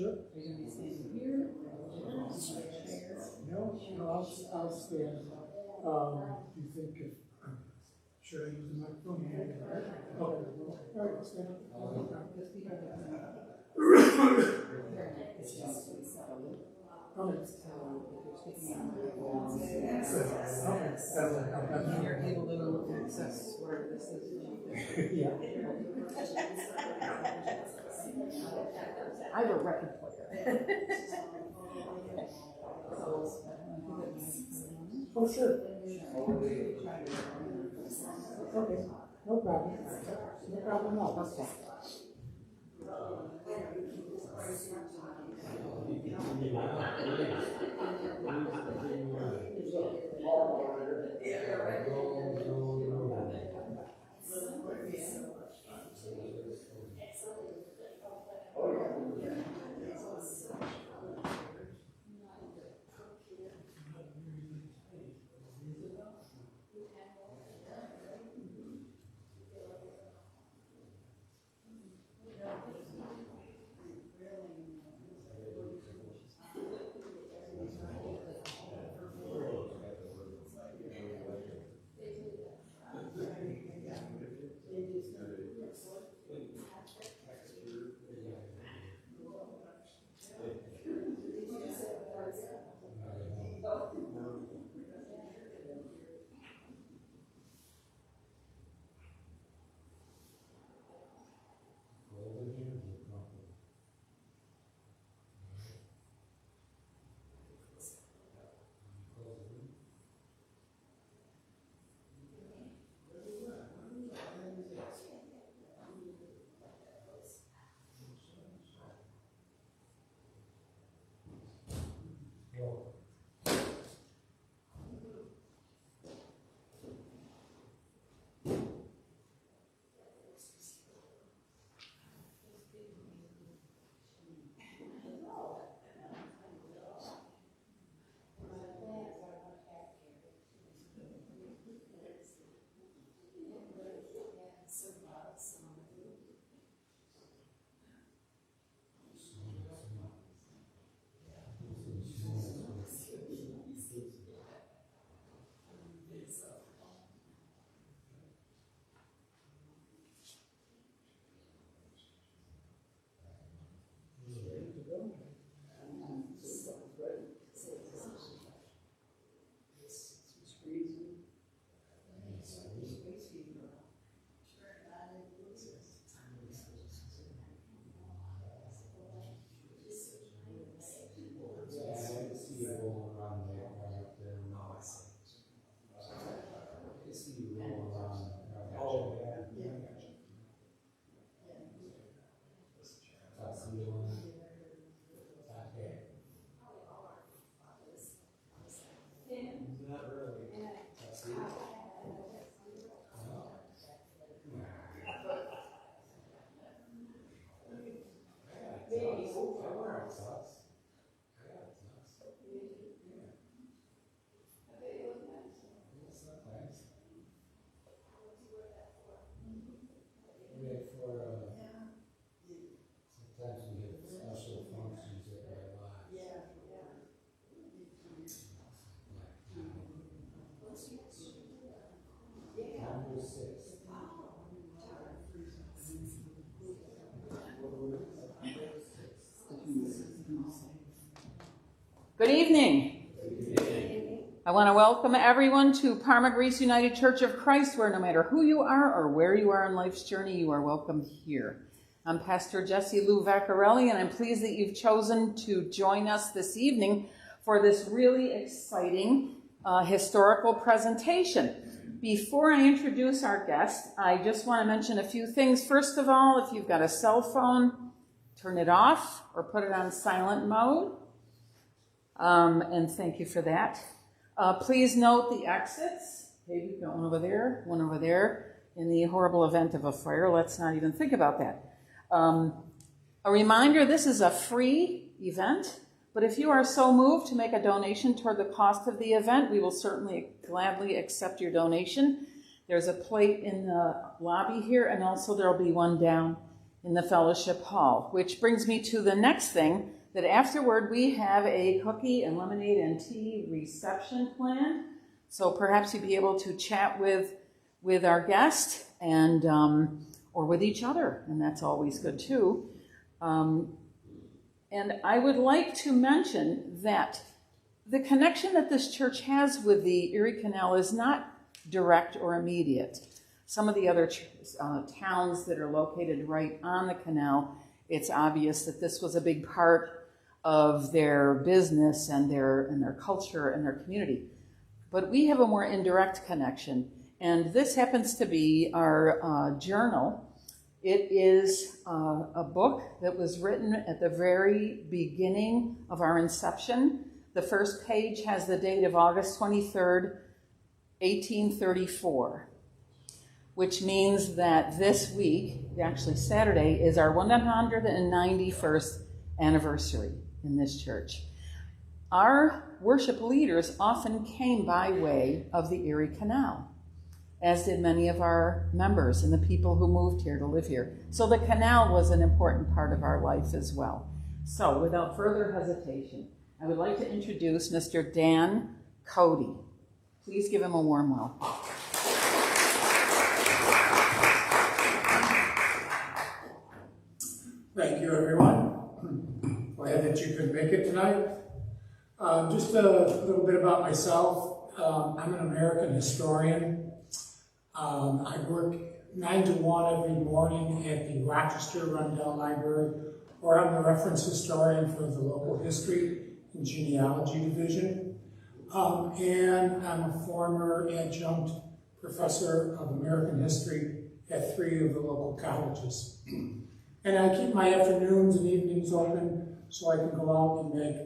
Sure. Are you going to be standing here? No, I'll stand. Do you think should I use the microphone? Okay. All right, stand up. You're able to access wherever this is. Yeah. I have a record player. Oh, sure. Okay, no problem. No problem at all. Okay. Good evening. I want to welcome everyone to Parma, Greece United Church of Christ, where no matter who you are or where you are in life's journey, you are welcome here. I'm Pastor Jessie Lou Vaccarelli, and I'm pleased that you've chosen to join us this evening for this really exciting historical presentation. Before I introduce our guest, I just want to mention a few things. First of all, if you've got a cell phone, turn it off or put it on silent mode. And thank you for that. Please note the exits. Okay, we've got one over there. In the horrible event of a fire, let's not even think about that. A reminder, this is a free event, but if you are so moved to make a donation toward the cost of the event, we will certainly gladly accept your donation. There's a plate in the lobby here, and also there will be one down in the fellowship hall, which brings me to the next thing, that afterward we have a cookie and lemonade and tea reception planned. So perhaps you'd be able to chat with our guest and or with each other, and that's always good too. And I would like to mention that the connection that this church has with the Erie Canal is not direct or immediate. Some of the other towns that are located right on the canal, it's obvious that this was a big part of their business and their culture and their community. But we have a more indirect connection, and this happens to be our journal. It is a book that was written at the very beginning of our inception. The first page has the date of August 23rd, 1834, which means that this week, actually Saturday, is our 191st anniversary in this church. Our worship leaders often came by way of the Erie Canal, as did many of our members and the people who moved here to live here. So the canal was an important part of our life as well. So without further hesitation, I would like to introduce Mr. Dan Cody. Please give him a warm welcome. Thank you, everyone. Glad that you could make it tonight. Just a little bit about myself. I'm an American historian. I work 9 to 1 every morning at the Rochester Rundell Library, where I'm the reference historian for the local history and genealogy division. And I'm a former adjunct professor of American history at 3 of the local colleges. And I keep my afternoons and evenings open so I can go out and make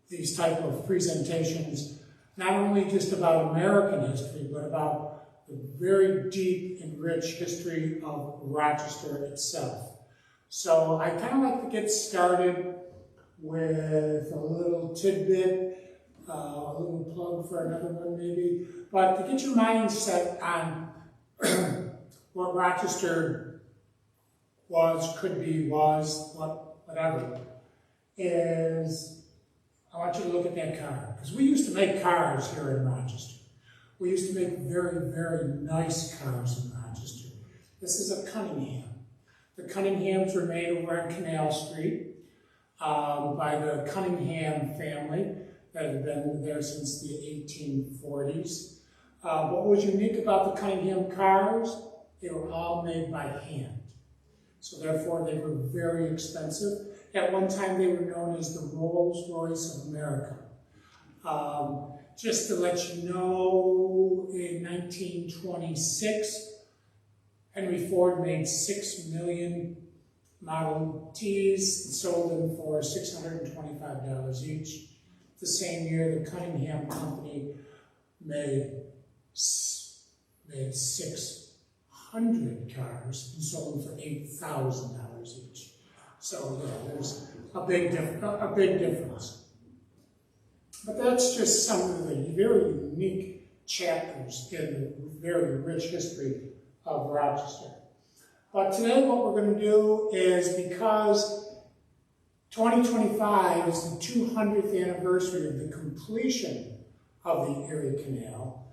these type of presentations, not only just about American history, but about the very deep and rich history of Rochester itself. So I kind of like to get started with a little tidbit, a little plug for another one maybe, but to get your mind set on what Rochester was, could be, was, whatever, is I want you to look at that car, because we used to make cars here in Rochester. We used to make very, very nice cars in Rochester. This is a Cunningham. The Cunninghams were made over on Canal Street by the Cunningham family that had been there since the 1840s. What was unique about the Cunningham cars? They were all made by hand. So therefore they were very expensive. At one time they were known as the Rolls Royce of America. Just to let you know, in 1926, Henry Ford made 6 million Model Ts and sold them for $625 each. The same year, the Cunningham Company made 600 cars and sold them for $8,000 each. So yeah, there's a big difference. But that's just some of the very unique chapters in the very rich history of Rochester. But today what we're going to do is, because 2025 is the 200th anniversary of the completion of the Erie Canal,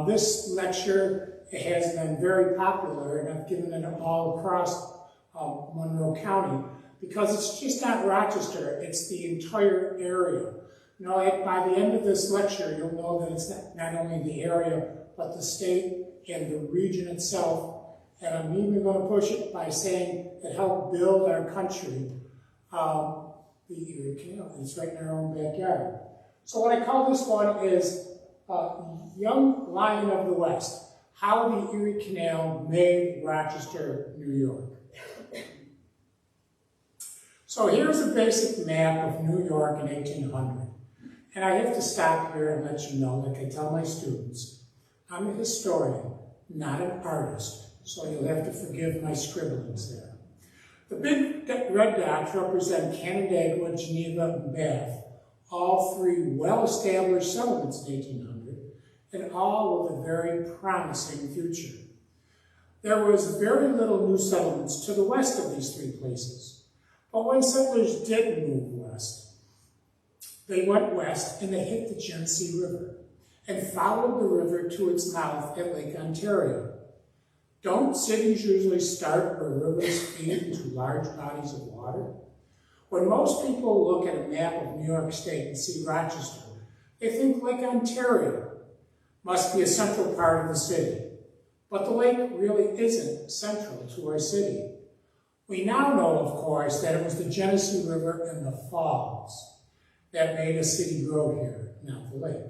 this lecture has been very popular, and I've given it all across Monroe County, because it's just not Rochester, it's the entire area. You know, by the end of this lecture, you'll know that it's not only the area, but the state and the region itself. And I'm even going to push it by saying it helped build our country, the Erie Canal. It's right in our own backyard. So what I call this one is Young Lion of the West, How the Erie Canal Made Rochester, New York. So here's a basic map of New York in 1800. And I have to stop here and let you know, like I tell my students, I'm a historian, not an artist, so you'll have to forgive my scribblings there. The big red dots represent Canandaigua, Geneva, and Bath, all 3 well-established settlements in 1800, and all with a very promising future. There was very little new settlements to the west of these three places. But when settlers did move west, they went west and they hit the Genesee River and followed the river to its mouth at Lake Ontario. Don't cities usually start where rivers feed into large bodies of water? When most people look at a map of New York State and see Rochester, they think Lake Ontario must be a central part of the city. But the lake really isn't central to our city. We now know, of course, that it was the Genesee River and the falls that made a city grow here, not the lake.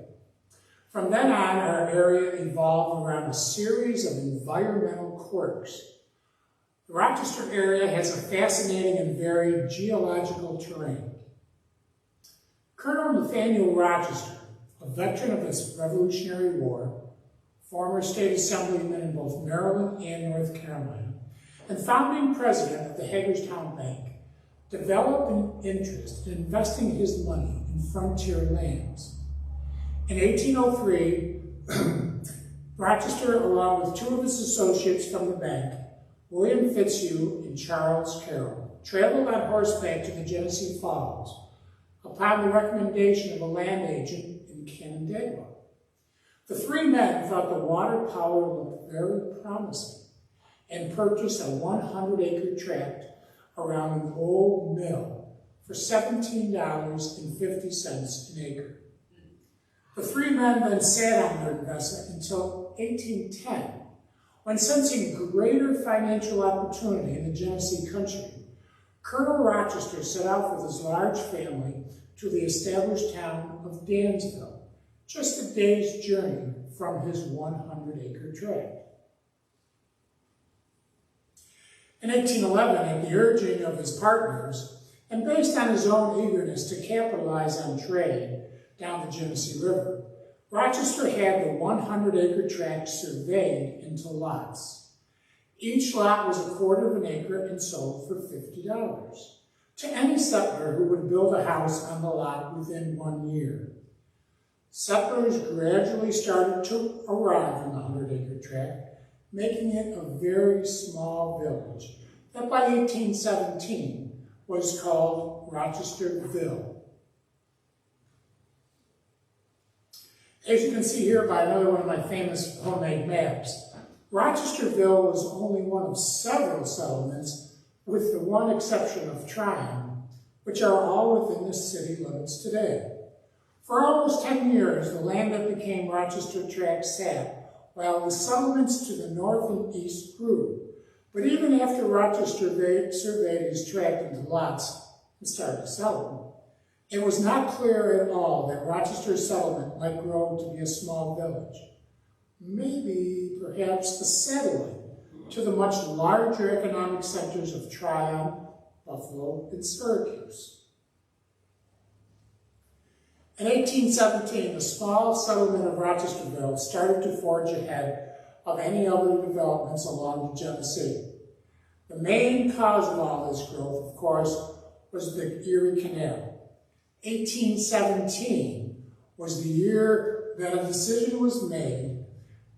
From then on, our area evolved around a series of environmental quirks. The Rochester area has a fascinating and varied geological terrain. Colonel Nathaniel Rochester, a veteran of the Revolutionary War, former state assemblyman in both Maryland and North Carolina, and founding president of the Hagerstown Bank, developed an interest in investing his money in frontier lands. In 1803, Rochester, along with two of his associates from the bank, William Fitzhugh and Charles Carroll, traveled on horseback to the Genesee Falls upon the recommendation of a land agent in Canandaigua. The three men thought the water power looked very promising and purchased a 100-acre tract around an old mill for $17.50 an acre. The three men then sat on their investment until 1810, when sensing greater financial opportunity in the Genesee country, Colonel Rochester set out with his large family to the established town of Dansville, just a day's journey from his 100-acre tract. In 1811, at the urging of his partners, and based on his own eagerness to capitalize on trade down the Genesee River, Rochester had the 100-acre tract surveyed into lots. Each lot was a quarter of an acre and sold for $50 to any settler who would build a house on the lot within 1 year. Settlers gradually started to arrive on the 100-acre tract, making it a very small village that by 1817 was called Rochesterville. As you can see here by another one of my famous homemade maps, Rochesterville was only one of several settlements, with the one exception of Tryon, which are all within the city limits today. For almost 10 years, the land that became Rochester Tract sat, while the settlements to the north and east grew. But even after Rochester surveyed his tract into lots and started selling, it was not clear at all that Rochester's settlement might grow to be a small village. Maybe, perhaps, a satellite to the much larger economic centers of Tryon, Buffalo, and Syracuse. In 1817, the small settlement of Rochesterville started to forge ahead of any other developments along the Genesee. The main cause of all this growth, of course, was the Erie Canal. 1817 was the year that a decision was made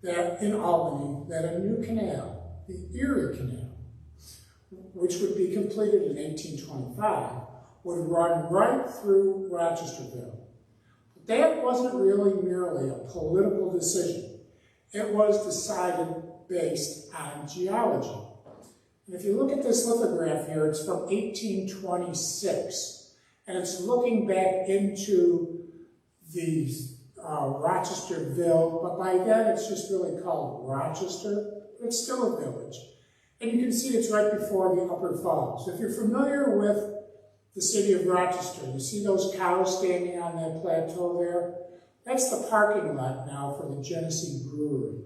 that in Albany that a new canal, the Erie Canal, which would be completed in 1825, would run right through Rochesterville. But that wasn't really merely a political decision. It was decided based on geology. And if you look at this lithograph here, it's from 1826. And it's looking back into the Rochesterville, but by then it's just really called Rochester. It's still a village. And you can see it's right before the Upper Falls. If you're familiar with the city of Rochester, you see those cows standing on that plateau there? That's the parking lot now for the Genesee Brewery.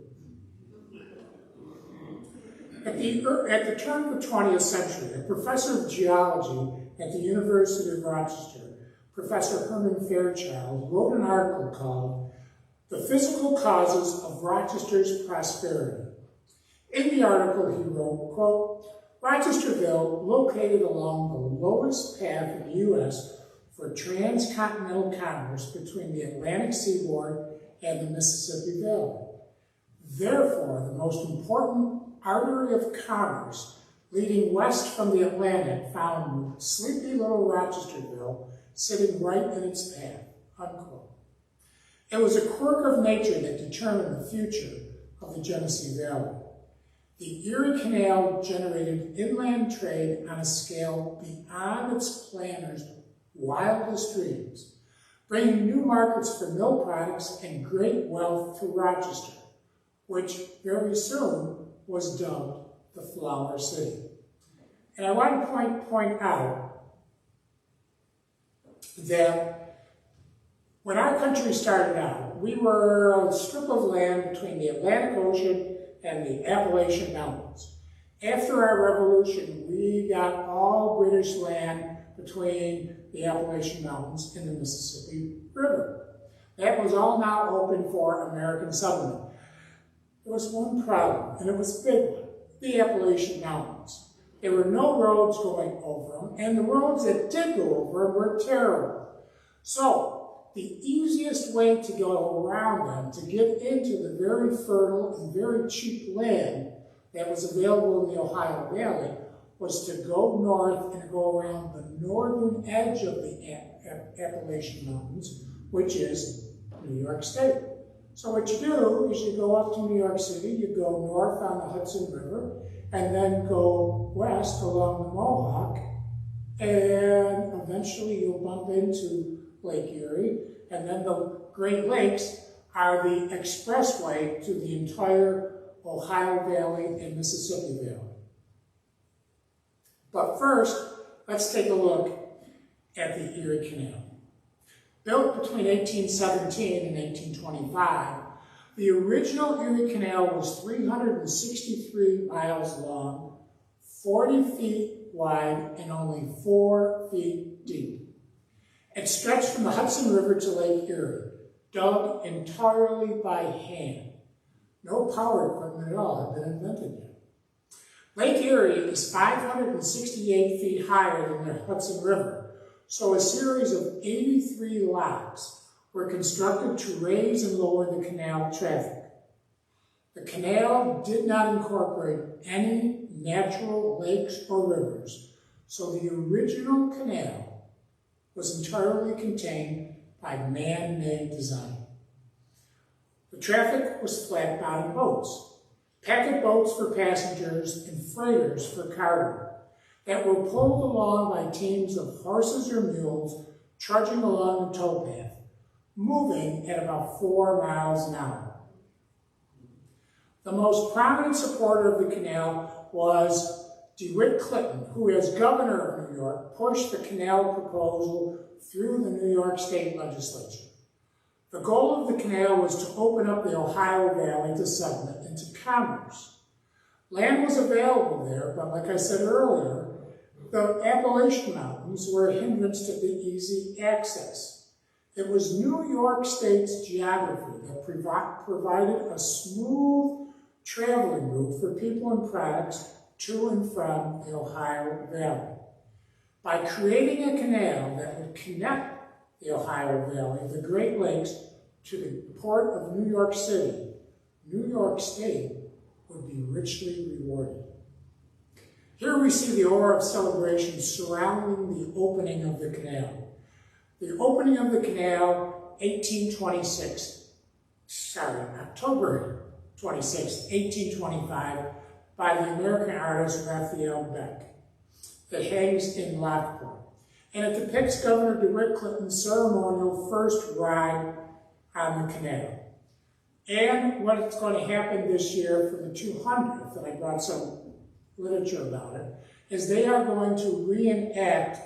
At the turn of the 20th century, a professor of geology at the University of Rochester, Professor Herman Fairchild, wrote an article called "The Physical Causes of Rochester's Prosperity." In the article, he wrote, quote, "Rochesterville, located along the lowest path in the U.S. for transcontinental commerce between the Atlantic seaboard and the Mississippi Valley. Therefore, the most important artery of commerce leading west from the Atlantic found sleepy little Rochesterville sitting right in its path, unquote. It was a quirk of nature that determined the future of the Genesee Valley. The Erie Canal generated inland trade on a scale beyond its planners' wildest dreams, bringing new markets for mill products and great wealth to Rochester, which very soon was dubbed the Flower City. And I want to point out that when our country started out, we were a strip of land between the Atlantic Ocean and the Appalachian Mountains. After our revolution, we got all British land between the Appalachian Mountains and the Mississippi River. That was all now open for American settlement. There was one problem, and it was a big one: the Appalachian Mountains. There were no roads going over them, and the roads that did go over them were terrible. So, the easiest way to go around them, to get into the very fertile and very cheap land that was available in the Ohio Valley, was to go north and go around the northern edge of the Appalachian Mountains, which is New York State. So what you do is you go up to New York City, you go north on the Hudson River, and then go west along the Mohawk, and eventually you'll bump into Lake Erie, and then the Great Lakes are the expressway to the entire Ohio Valley and Mississippi Valley. But first, let's take a look at the Erie Canal. Built between 1817 and 1825, the original Erie Canal was 363 miles long, 40 feet wide, and only 4 feet deep. It stretched from the Hudson River to Lake Erie, dug entirely by hand. No power equipment at all had been invented yet. Lake Erie is 568 feet higher than the Hudson River, so a series of 83 locks were constructed to raise and lower the canal traffic. The canal did not incorporate any natural lakes or rivers, so the original canal was entirely contained by man-made design. The traffic was flat-bottom boats, packet boats for passengers and freighters for cargo, that were pulled along by teams of horses or mules trudging along the towpath, moving at about 4 miles an hour. The most prominent supporter of the canal was DeWitt Clinton, who, as governor of New York, pushed the canal proposal through the New York State legislature. The goal of the canal was to open up the Ohio Valley to settlement and to commerce. Land was available there, but like I said earlier, the Appalachian Mountains were a hindrance to the easy access. It was New York State's geography that provided a smooth traveling route for people and products to and from the Ohio Valley. By creating a canal that would connect the Ohio Valley, the Great Lakes, to the port of New York City, New York State would be richly rewarded. Here we see the aura of celebration surrounding the opening of the canal. The opening of the canal, October 26, 1825, by the American artist Raphael Beck. It hangs in Lockport, and it depicts Governor DeWitt Clinton's ceremonial first ride on the canal. And what's going to happen this year for the 200th, and I brought some literature about it, is they are going to reenact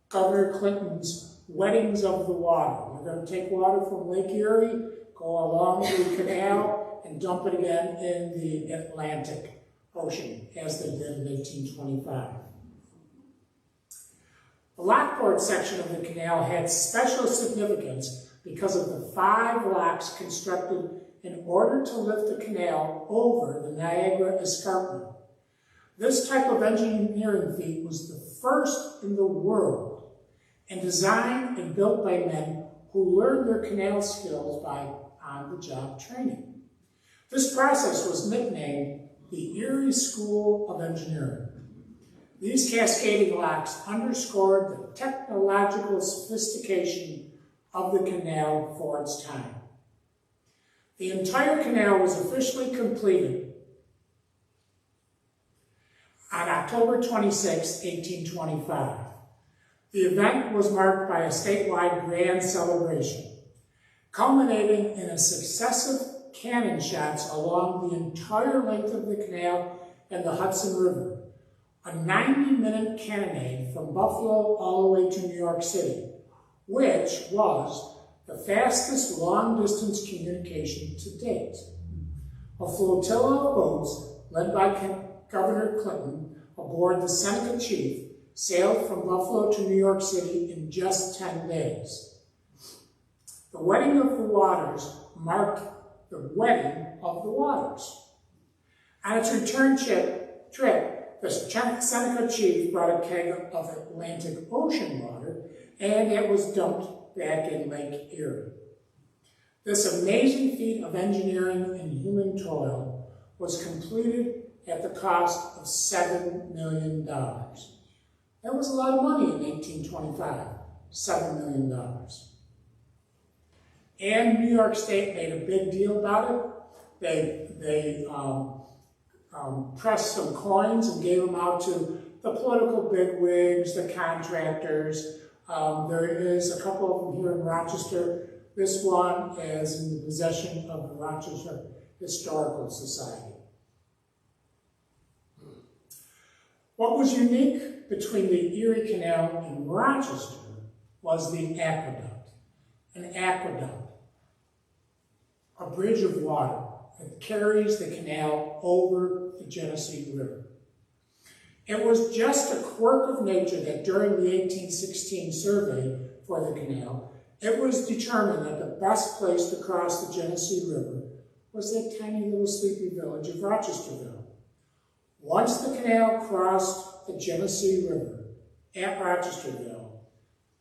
Governor Clinton's Weddings of the Water. They're going to take water from Lake Erie, go along the canal, and dump it again in the Atlantic Ocean, as they did in 1825. The Lockport section of the canal had special significance because of the 5 locks constructed in order to lift the canal over the Niagara Escarpment. This type of engineering feat was the first in the world, and designed and built by men who learned their canal skills by on-the-job training. This process was nicknamed the Erie School of Engineering. These cascading locks underscored the technological sophistication of the canal for its time. The entire canal was officially completed on October 26, 1825. The event was marked by a statewide grand celebration, culminating in a successive cannon shots along the entire length of the canal and the Hudson River, a 90-minute cannonade from Buffalo all the way to New York City, which was the fastest long-distance communication to date. A flotilla of boats, led by Governor Clinton, aboard the Seneca Chief, sailed from Buffalo to New York City in just 10 days. The Wedding of the Waters marked the wedding of the waters. On its return trip, the Seneca Chief brought a keg of Atlantic Ocean water, and it was dumped back in Lake Erie. This amazing feat of engineering and human toil was completed at the cost of $7 million. That was a lot of money in 1825, $7 million. And New York State made a big deal about it. They pressed some coins and gave them out to the political bigwigs, the contractors. There is a couple of them here in Rochester. This one is in the possession of the Rochester Historical Society. What was unique between the Erie Canal and Rochester was the aqueduct. An aqueduct, a bridge of water that carries the canal over the Genesee River. It was just a quirk of nature that during the 1816 survey for the canal, it was determined that the best place to cross the Genesee River was that tiny little sleepy village of Rochesterville. Once the canal crossed the Genesee River at Rochesterville,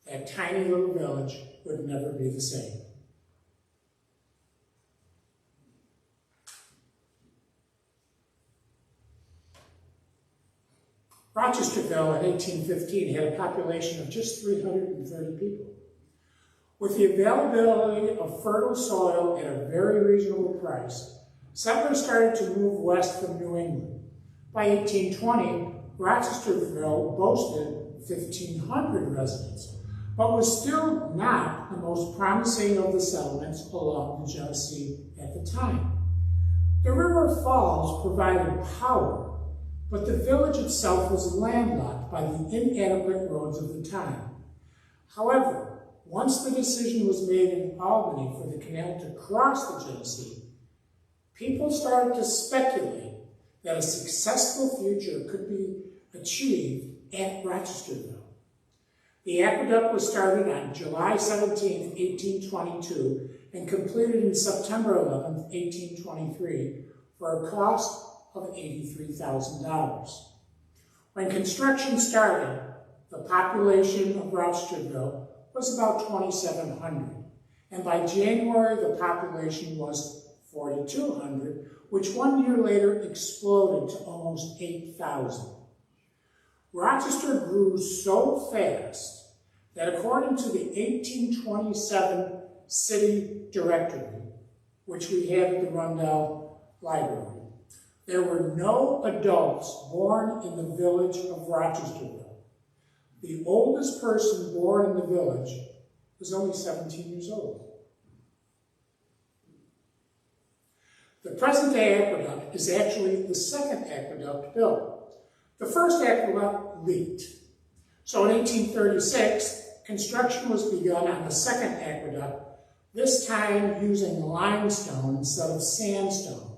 that tiny little village would never be the same. Rochesterville in 1815 had a population of just 330 people. With the availability of fertile soil at a very reasonable price, settlers started to move west from New England. By 1820, Rochesterville boasted 1,500 residents, but was still not the most promising of the settlements along the Genesee at the time. The river falls provided power, but the village itself was landlocked by the inadequate roads of the time. However, once the decision was made in Albany for the canal to cross the Genesee, people started to speculate that a successful future could be achieved at Rochesterville. The aqueduct was started on July 17, 1822, and completed in September 11, 1823, for a cost of $83,000. When construction started, the population of Rochesterville was about 2,700, and by January the population was 4,200, which 1 year later exploded to almost 8,000. Rochester grew so fast that according to the 1827 city directory, which we have at the Rundell Library, there were no adults born in the village of Rochesterville. The oldest person born in the village was only 17 years old. The present-day aqueduct is actually the second aqueduct built. The first aqueduct leaked. So in 1836, construction was begun on the second aqueduct, this time using limestone instead of sandstone.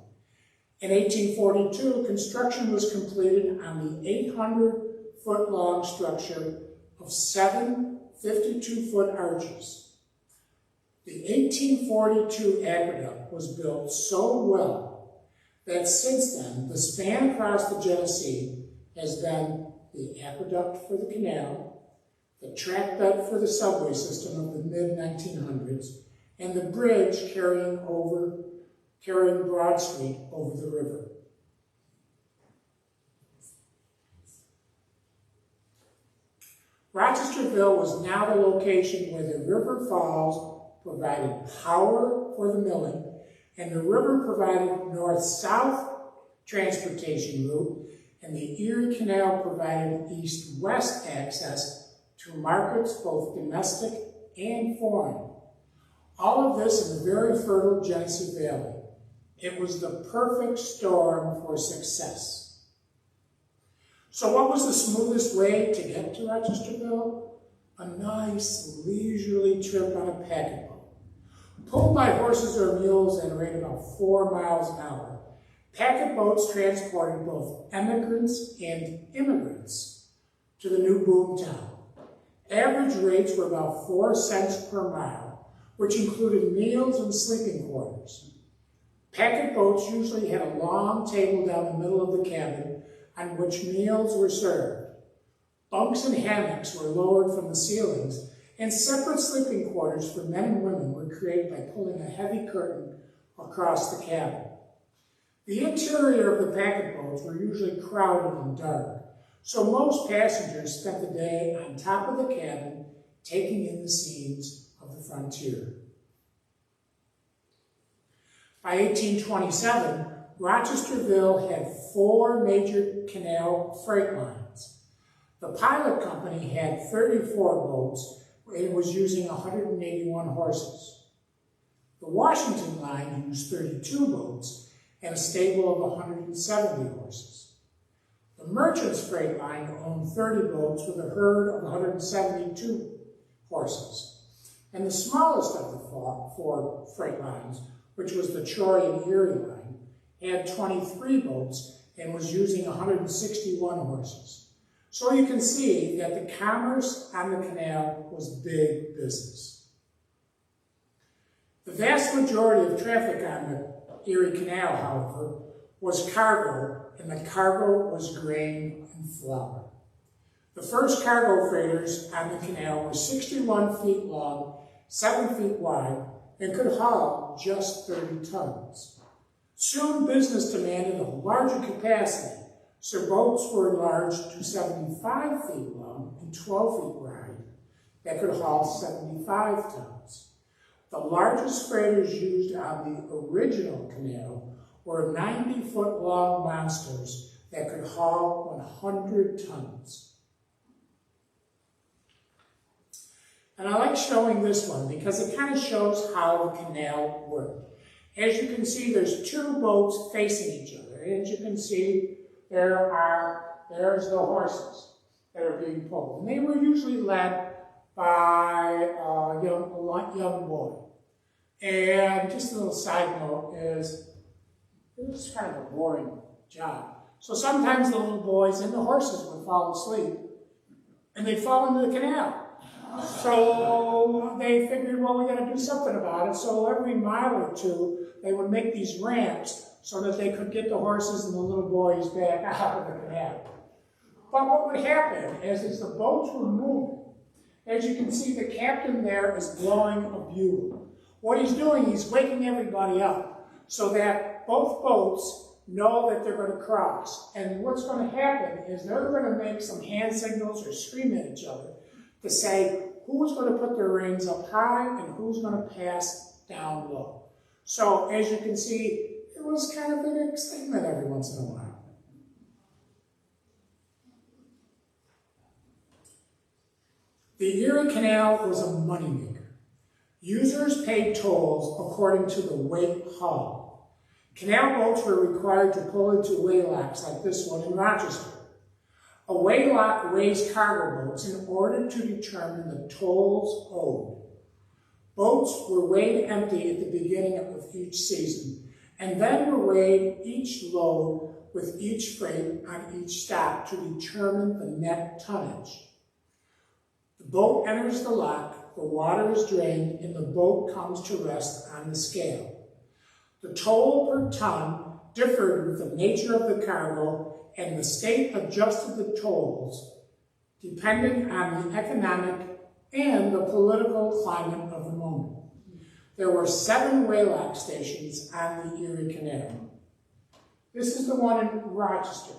In 1842, construction was completed on the 800-foot-long structure of 7 52-foot arches. The 1842 aqueduct was built so well that since then, the span across the Genesee has been the aqueduct for the canal, the track bed for the subway system of the mid-1900s, and the bridge carrying Broad Street over the river. Rochesterville was now the location where the River Falls provided power for the milling, and the river provided north-south transportation route, and the Erie Canal provided east-west access to markets both domestic and foreign. All of this in the very fertile Genesee Valley. It was the perfect storm for success. So what was the smoothest way to get to Rochesterville? A nice, leisurely trip on a packet boat. Pulled by horses or mules at a rate of about 4 miles an hour, packet boats transported both emigrants and immigrants to the new boomtown. Average rates were about 4 cents per mile, which included meals and sleeping quarters. Packet boats usually had a long table down the middle of the cabin on which meals were served. Bunks and hammocks were lowered from the ceilings, and separate sleeping quarters for men and women were created by pulling a heavy curtain across the cabin. The interior of the packet boats were usually crowded and dark, so most passengers spent the day on top of the cabin taking in the scenes of the frontier. By 1827, Rochesterville had 4 major canal freight lines. The pilot company had 34 boats and was using 181 horses. The Washington line used 32 boats and a stable of 170 horses. The Merchants Freight Line owned 30 boats with a herd of 172 horses. And the smallest of the 4 freight lines, which was the Troy and Erie line, had 23 boats and was using 161 horses. So you can see that the commerce on the canal was big business. The vast majority of traffic on the Erie Canal, however, was cargo, and the cargo was grain and flour. The first cargo freighters on the canal were 61 feet long, 7 feet wide, and could haul just 30 tons. Soon business demanded a larger capacity, so boats were enlarged to 75 feet long and 12 feet wide that could haul 75 tons. The largest freighters used on the original canal were 90-foot-long monsters that could haul 100 tons. And I like showing this one because it kind of shows how the canal worked. As you can see, there's 2 boats facing each other. As you can see, there's the horses that are being pulled. And they were usually led by a young boy. And just a little side note is, it was kind of a boring job. So sometimes the little boys and the horses would fall asleep, and they'd fall into the canal. So they figured, well, we got to do something about it. So every mile or 2, they would make these ramps so that they could get the horses and the little boys back out of the canal. But what would happen is, as the boats were moving, as you can see, the captain there is blowing a bugle. What he's doing, he's waking everybody up so that both boats know that they're going to cross. And what's going to happen is they're going to make some hand signals or scream at each other to say who's going to put their reins up high and who's going to pass down low. So as you can see, it was kind of an excitement every once in a while. The Erie Canal was a moneymaker. Users paid tolls according to the weight hauled. Canal boats were required to pull into waylocks like this one in Rochester. A waylock raised cargo boats in order to determine the tolls owed. Boats were weighed empty at the beginning of each season, and then were weighed each load with each freight on each stop to determine the net tonnage. The boat enters the lock, the water is drained, and the boat comes to rest on the scale. The toll per ton differed with the nature of the cargo, and the state adjusted the tolls depending on the economic and the political climate of the moment. There were 7 waylock stations on the Erie Canal. This is the one in Rochester.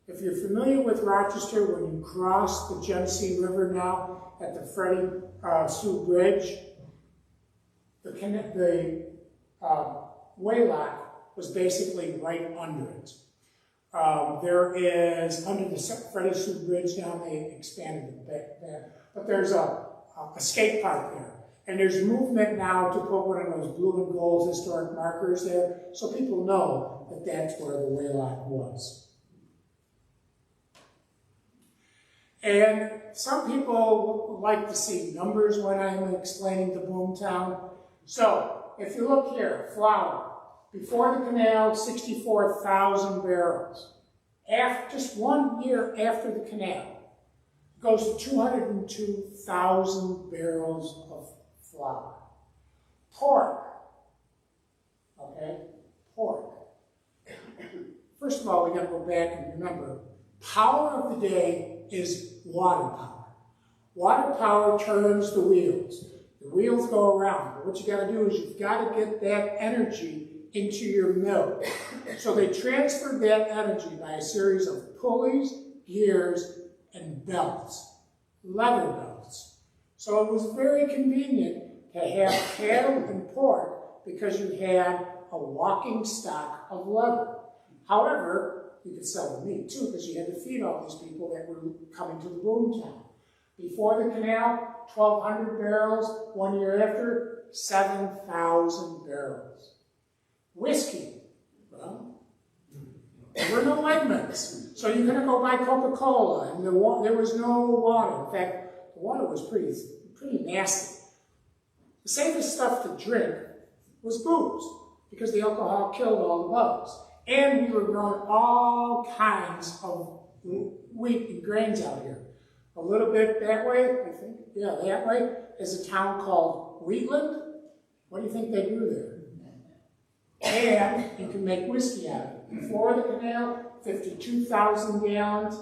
If you're familiar with Rochester, when you cross the Genesee River now at the Freddie Sue Bridge, the Waylock was basically right under it. There is, under the Freddie Sue Bridge now, they expanded it back there, but there's a skate park there. And there's movement now to put one of those blue and gold historic markers there, so people know that that's where the Waylock was. And some people like to see numbers when I'm explaining the Boomtown. So, if you look here, flour. Before the canal, 64,000 barrels. Just 1 year after the canal, it goes to 202,000 barrels of flour. Pork. Okay? Pork. First of all, we got to go back and remember, power of the day is water power. Water power turns the wheels. The wheels go around. But what you got to do is you've got to get that energy into your mill. So they transferred that energy by a series of pulleys, gears, and belts, leather belts. So it was very convenient to have cattle and pork because you had a walking stock of leather. However, you could sell the meat too because you had to feed all these people that were coming to the Boomtown. Before the canal, 1,200 barrels. 1 year after, 7,000 barrels. Whiskey, well, there were no Wegmans, so you're going to go buy Coca-Cola, and there was no water. In fact, the water was pretty nasty. The safest stuff to drink was booze, because the alcohol killed all the bugs. And we were growing all kinds of wheat and grains out here. A little bit that way, I think, yeah, that way, is a town called Wheatland. What do you think they do there? And you can make whiskey out of it. Before the canal, 52,000 gallons.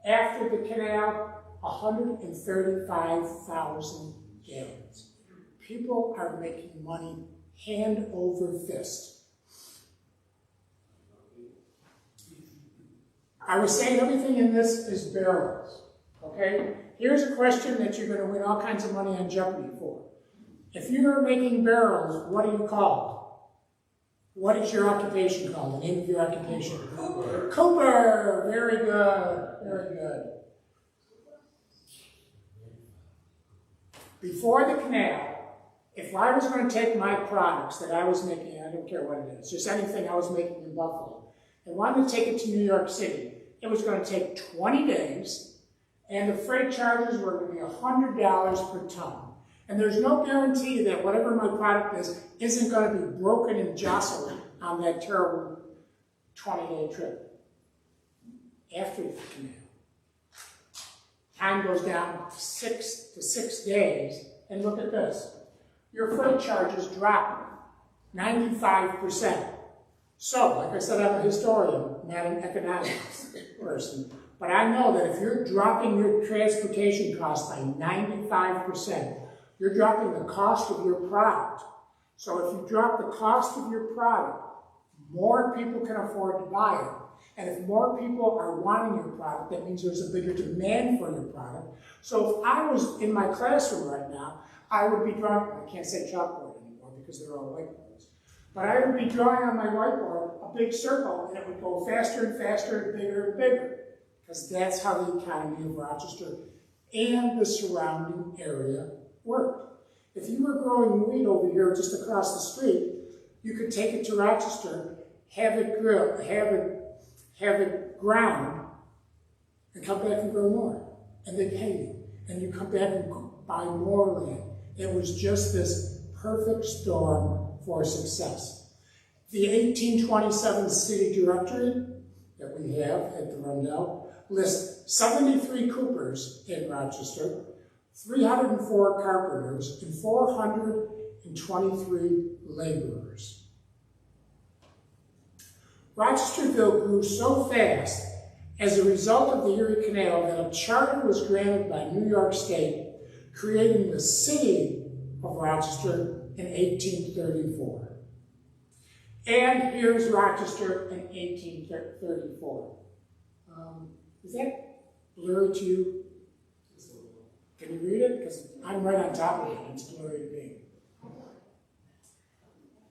After the canal, 135,000 gallons. People are making money hand over fist. I was saying everything in this is barrels. Okay? Here's a question that you're going to win all kinds of money on Jeopardy for. If you're making barrels, what are you called? What is your occupation called? The name of your occupation? Cooper. Cooper! Very good. Very good. Before the canal, if I was going to take my products that I was making, I don't care what it is, just anything I was making in Buffalo, and wanted to take it to New York City, it was going to take 20 days, and the freight charges were going to be $100 per ton. And there's no guarantee that whatever my product is isn't going to be broken and jostled on that terrible 20-day trip. After the canal, time goes down 6 to 6 days, and look at this. Your freight charges drop 95%. So, like I said, I'm a historian, not an economics person, but I know that if you're dropping your transportation costs by 95%, you're dropping the cost of your product. So if you drop the cost of your product, more people can afford to buy it. And if more people are wanting your product, that means there's a bigger demand for your product. So if I was in my classroom right now, I would be drawing, I can't say chalkboard anymore because they're all whiteboards, but I would be drawing on my whiteboard a big circle, and it would go faster and faster and bigger and bigger, because that's how the economy of Rochester and the surrounding area worked. If you were growing wheat over here just across the street, you could take it to Rochester, have it grilled, have it ground, and come back and grow more. And they pay you. And you come back and buy more land. It was just this perfect storm for success. The 1827 city directory that we have at the Rundell lists 73 coopers in Rochester, 304 carpenters, and 423 laborers. Rochesterville grew so fast as a result of the Erie Canal that a charter was granted by New York State, creating the city of Rochester in 1834. And here's Rochester in 1834. Is that blurry to you? Can you read it? Because I'm right on top of it, and it's blurry to me.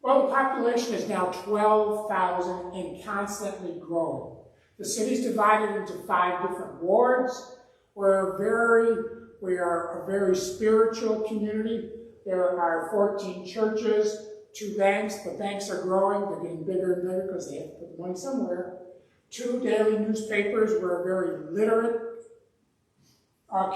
Well, the population is now 12,000 and constantly growing. The city's divided into 5 different wards. We are a very spiritual community. There are 14 churches, 2 banks. The banks are growing. They're getting bigger and bigger because they have to put the money somewhere. 2 daily newspapers. We're a very literate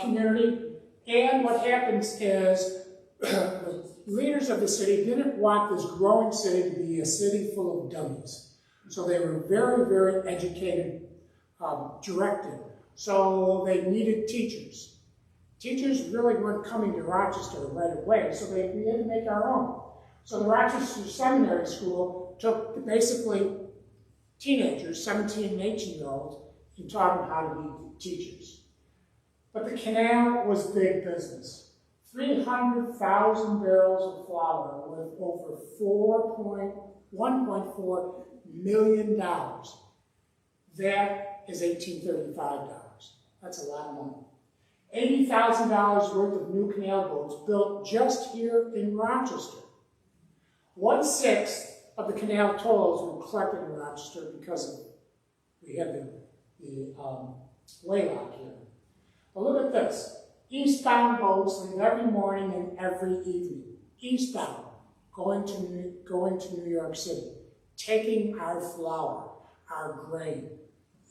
community. And what happens is the leaders of the city didn't want this growing city to be a city full of dummies. So they were very, very educated, directed. So they needed teachers. Teachers really weren't coming to Rochester right away, so we had to make our own. So the Rochester Seminary School took basically teenagers, 17 and 18-year-olds, and taught them how to be teachers. But the canal was big business. 300,000 barrels of flour worth over $1.4 million. That is $1,835. That's a lot of money. $80,000 worth of new canal boats built just here in Rochester. 1/6 of the canal tolls were collected in Rochester because we had the laylock here. But look at this. Eastbound boats leave every morning and every evening. Eastbound, going to New York City, taking our flour, our grain,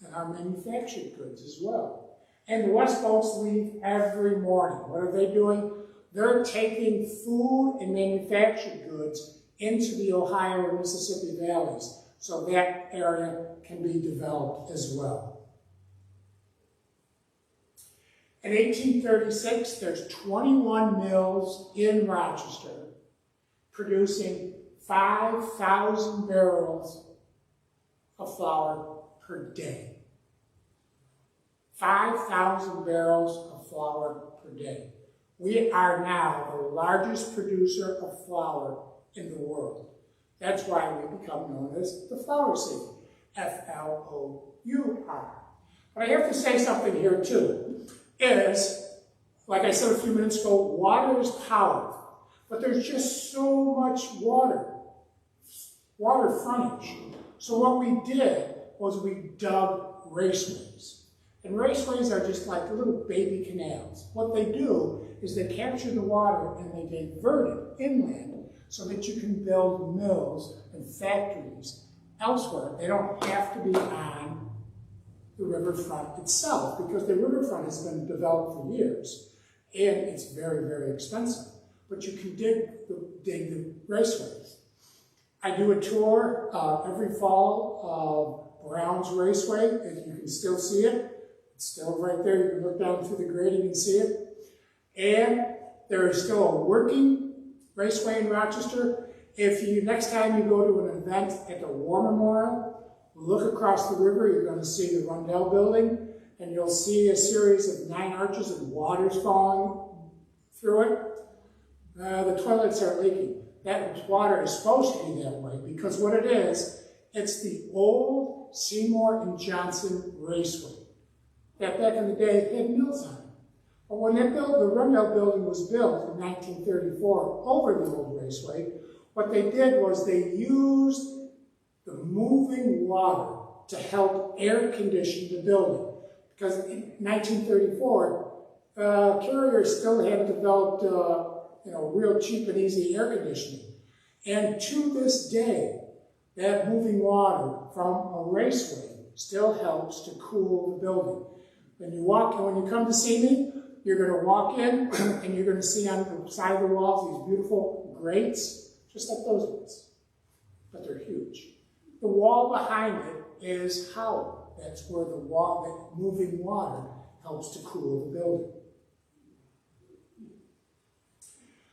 and our manufactured goods as well. And the west boats leave every morning. What are they doing? They're taking food and manufactured goods into the Ohio and Mississippi valleys, so that area can be developed as well. In 1836, there's 21 mills in Rochester producing 5,000 barrels of flour per day. 5,000 barrels of flour per day. We are now the largest producer of flour in the world. That's why we become known as the Flour City, F-L-O-U-R. But I have to say something here too, is, like I said a few minutes ago, water is power, but there's just so much water frontage. So what we did was we dug raceways. And raceways are just like little baby canals. What they do is they capture the water and they divert it inland so that you can build mills and factories elsewhere. They don't have to be on the riverfront itself, because the riverfront has been developed for years and it's very, very expensive. But you can dig the raceways. I do a tour every fall of Brown's Raceway, and you can still see it. It's still right there. You can look down through the grating and see it. And there is still a working raceway in Rochester. Next time you go to an event at the War Memorial, look across the river, you're going to see the Rundell building, and you'll see a series of 9 arches and water's falling through it. The toilets are leaking. That water is supposed to be that way, because what it is, it's the old Seymour and Johnson Raceway that back in the day had mills on it. But when the Rundell building was built in 1934 over the old raceway, what they did was they used the moving water to help air condition the building. Because in 1934, carriers still hadn't developed real cheap and easy air conditioning. And to this day, that moving water from a raceway still helps to cool the building. When you come to see me, you're going to walk in and you're going to see on the side of the walls these beautiful grates, just like those ones, but they're huge. The wall behind it is hollow. That's where the moving water helps to cool the building.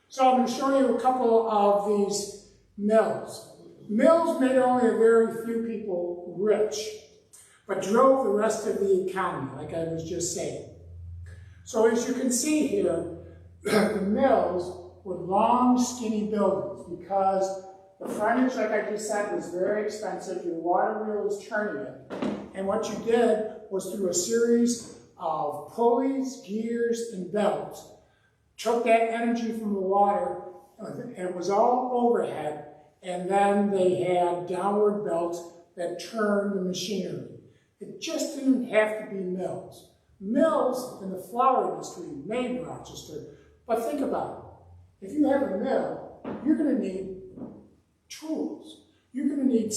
So I'm going to show you a couple of these mills. Mills made only a very few people rich, but drove the rest of the economy, like I was just saying. So as you can see here, the mills were long, skinny buildings because the frontage, like I just said, was very expensive. Your water wheel was turning it. And what you did was through a series of pulleys, gears, and belts, took that energy from the water, and it was all overhead, and then they had downward belts that turned the machinery. It just didn't have to be mills. Mills in the flour industry made Rochester, but think about it. If you have a mill, you're going to need tools. You're going to need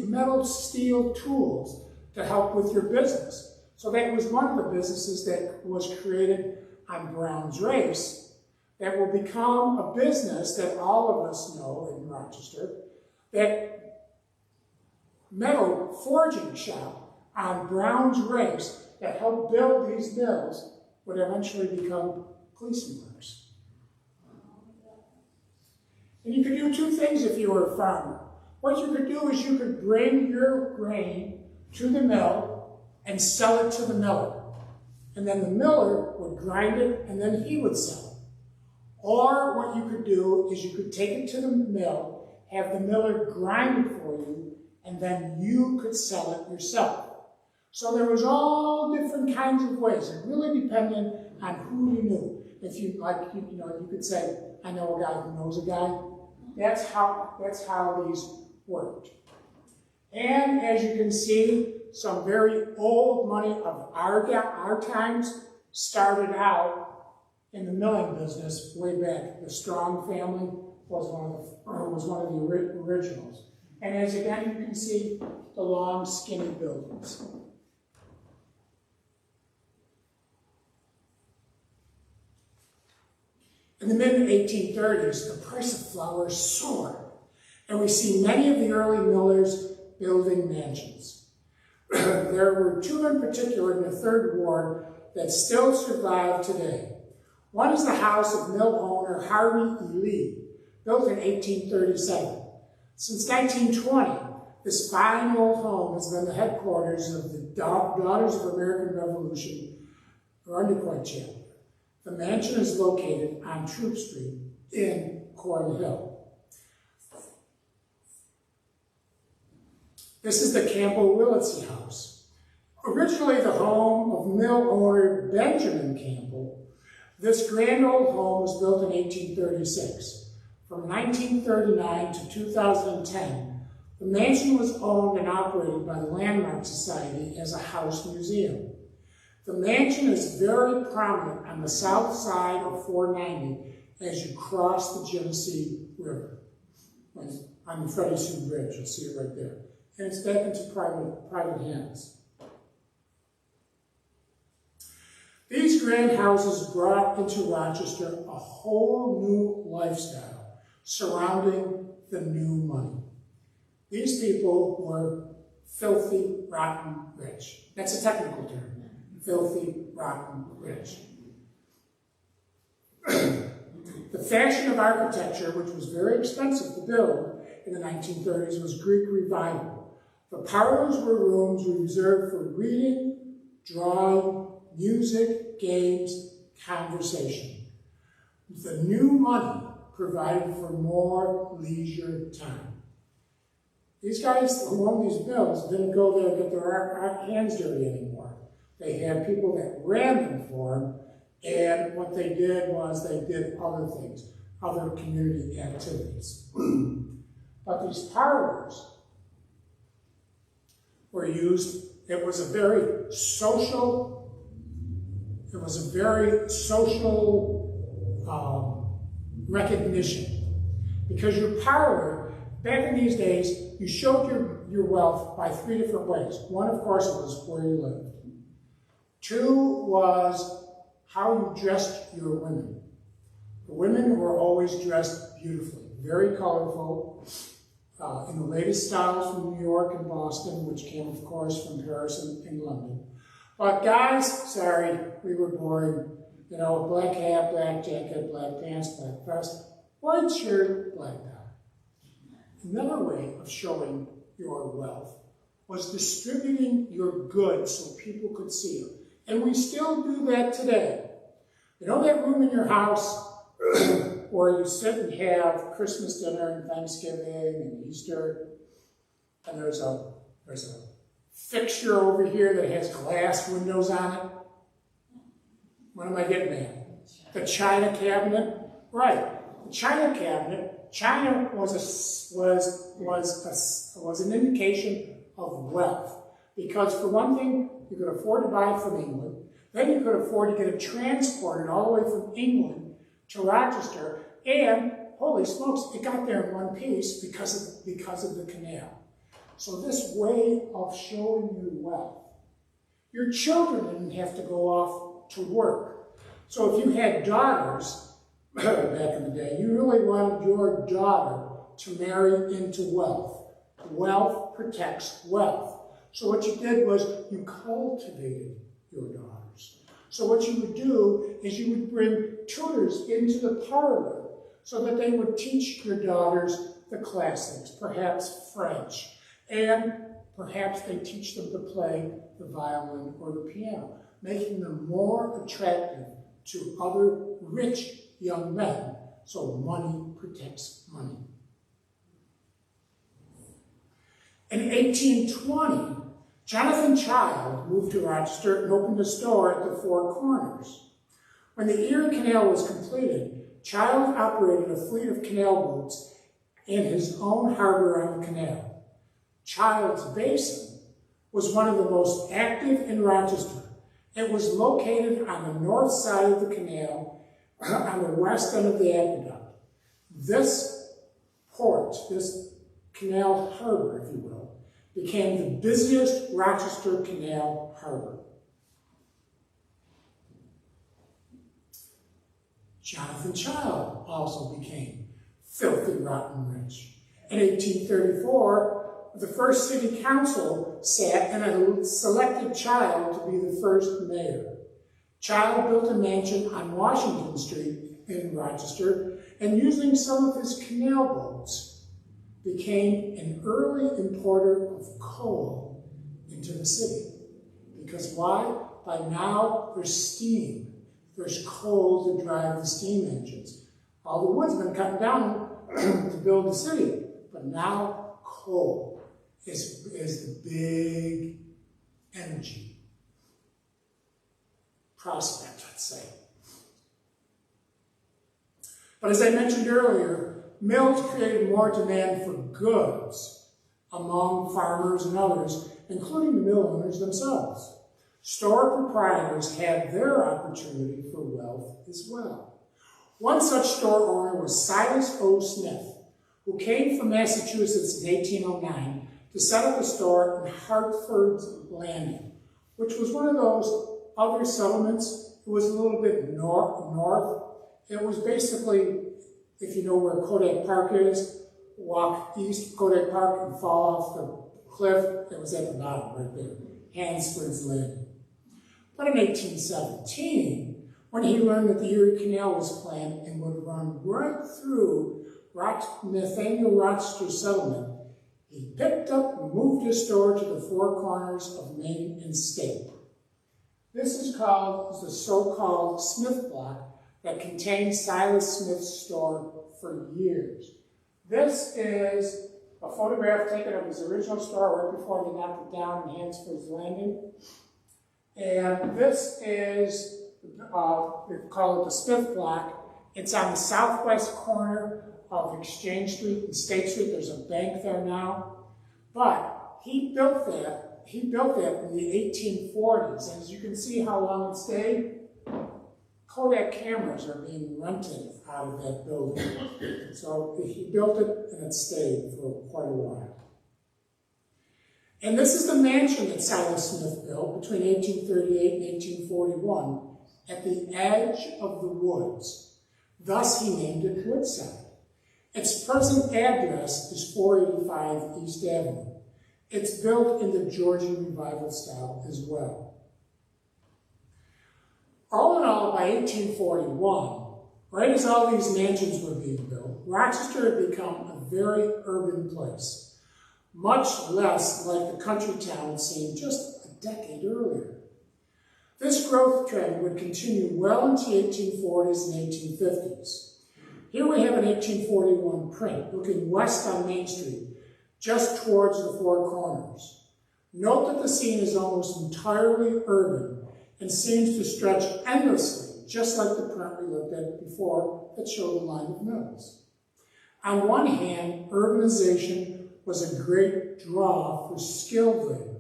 metal, steel tools to help with your business. So that was one of the businesses that was created on Brown's Race that will become a business that all of us know in Rochester, that metal forging shop on Brown's Race that helped build these mills would eventually become Gleason Works. And you could do two things if you were a farmer. What you could do is you could bring your grain to the mill and sell it to the miller. And then the miller would grind it and then he would sell it. Or what you could do is you could take it to the mill, have the miller grind it for you, and then you could sell it yourself. So there was all different kinds of ways. It really depended on who you knew. If you you could say, I know a guy who knows a guy. That's how these worked. And as you can see, some very old money of our times started out in the milling business way back. The Strong family was one of the originals. And as again you can see, the long, skinny buildings. In the mid-1830s, the price of flour soared, and we see many of the early millers building mansions. There were two in particular in the Third Ward that still survive today. One is the house of mill owner Harvey E. Lee, built in 1837. Since 1920, this fine old home has been the headquarters of the Daughters of American Revolution Underquoit chapter. The mansion is located on Troop Street in Cornhill. This is the Campbell-Willitsey House. Originally the home of mill owner Benjamin Campbell, this grand old home was built in 1836. From 1939 to 2010, the mansion was owned and operated by the Landmark Society as a house museum. The mansion is very prominent on the south side of 490 as you cross the Genesee River. On the Freddie Sue Bridge, you'll see it right there. And it's back into private hands. These grand houses brought into Rochester a whole new lifestyle surrounding the new money. These people were filthy, rotten rich. That's a technical term. Filthy, rotten rich. The fashion of architecture, which was very expensive to build in the 1930s, was Greek Revival. The parlors were rooms reserved for reading, drawing, music, games, conversation. The new money provided for more leisure time. These guys who owned these mills didn't go there and get their hands dirty anymore. They had people that ran them for them, and what they did was they did other things, other community activities. But these parlors were used, it was a very social recognition. Because your parlor, back in these days, you showed your wealth by three different ways. One, of course, was where you lived. Two was how you dressed your women. The women were always dressed beautifully, very colorful, in the latest styles from New York and Boston, which came, of course, from Paris and London. But guys, sorry, we were boring. You know, black hat, black jacket, black pants, black vest, white shirt, black tie. Another way of showing your wealth was distributing your goods so people could see them. And we still do that today. You know that room in your house where you sit and have Christmas dinner and Thanksgiving and Easter, and there's a fixture over here that has glass windows on it? What am I getting at? The china cabinet? Right. The china cabinet, china was an indication of wealth. Because for one thing, you could afford to buy it from England. Then you could afford to get it transported all the way from England to Rochester. And, holy smokes, it got there in one piece because of the canal. So this way of showing you wealth. Your children didn't have to go off to work. So if you had daughters, back in the day, you really wanted your daughter to marry into wealth. Wealth protects wealth. So what you did was you cultivated your daughters. So what you would do is you would bring tutors into the parlor so that they would teach your daughters the classics, perhaps French, and perhaps they teach them to play the violin or the piano, making them more attractive to other rich young men. So money protects money. In 1820, Jonathan Child moved to Rochester and opened a store at the Four Corners. When the Erie Canal was completed, Child operated a fleet of canal boats in his own harbor on the canal. Child's Basin was one of the most active in Rochester. It was located on the north side of the canal, on the west end of the aqueduct. This port, this canal harbor, if you will, became the busiest Rochester canal harbor. Jonathan Child also became filthy rotten rich. In 1834, the first city council sat and selected Child to be the first mayor. Child built a mansion on Washington Street in Rochester, and using some of his canal boats, became an early importer of coal into the city. Because why? By now, there's steam. There's coal to drive the steam engines. All the wood's been cut down to build the city, but now coal is the big energy prospect, let's say. But as I mentioned earlier, mills created more demand for goods among farmers and others, including the mill owners themselves. Store proprietors had their opportunity for wealth as well. One such store owner was Silas O. Smith, who came from Massachusetts in 1809 to set up a store in Hartford's Landing, which was one of those other settlements. It was a little bit north. It was basically, if you know where Kodak Park is, walk east of Kodak Park and fall off the cliff. It was at the bottom right there, Hansford's Landing. But in 1817, when he learned that the Erie Canal was planned and would run right through Nathaniel Rochester settlement, he picked up and moved his store to the Four Corners of Main and State. This is the so-called Smith Block that contained Silas Smith's store for years. This is a photograph taken of his original store right before they knocked it down in Hansford's Landing. And this is, we call it the Smith Block. It's on the southwest corner of Exchange Street and State Street. There's a bank there now. But he built that in the 1840s. And as you can see how long it stayed, Kodak cameras are being rented out of that building. So he built it and it stayed for quite a while. And this is the mansion that Silas Smith built between 1838 and 1841 at the edge of the woods. Thus he named it Woodside. Its present address is 485 East Avenue. It's built in the Georgian Revival style as well. All in all, by 1841, right as all these mansions were being built, Rochester had become a very urban place, much less like the country town it seemed just a decade earlier. This growth trend would continue well into the 1840s and 1850s. Here we have an 1841 print looking west on Main Street, just towards the Four Corners. Note that the scene is almost entirely urban and seems to stretch endlessly, just like the print we looked at before that showed the line of mills. On one hand, urbanization was a great draw for skilled labor.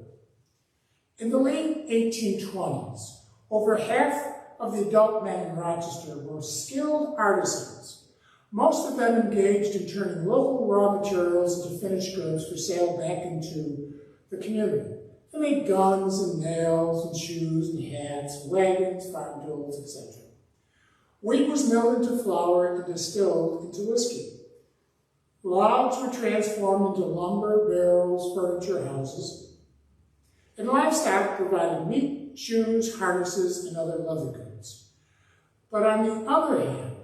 In the late 1820s, over half of the adult men in Rochester were skilled artisans, most of them engaged in turning local raw materials into finished goods for sale back into the community. They made guns and nails and shoes and hats, wagons, farm tools, etc. Wheat was milled into flour and distilled into whiskey. Logs were transformed into lumber, barrels, furniture, houses. And livestock provided meat, shoes, harnesses, and other leather goods. But on the other hand,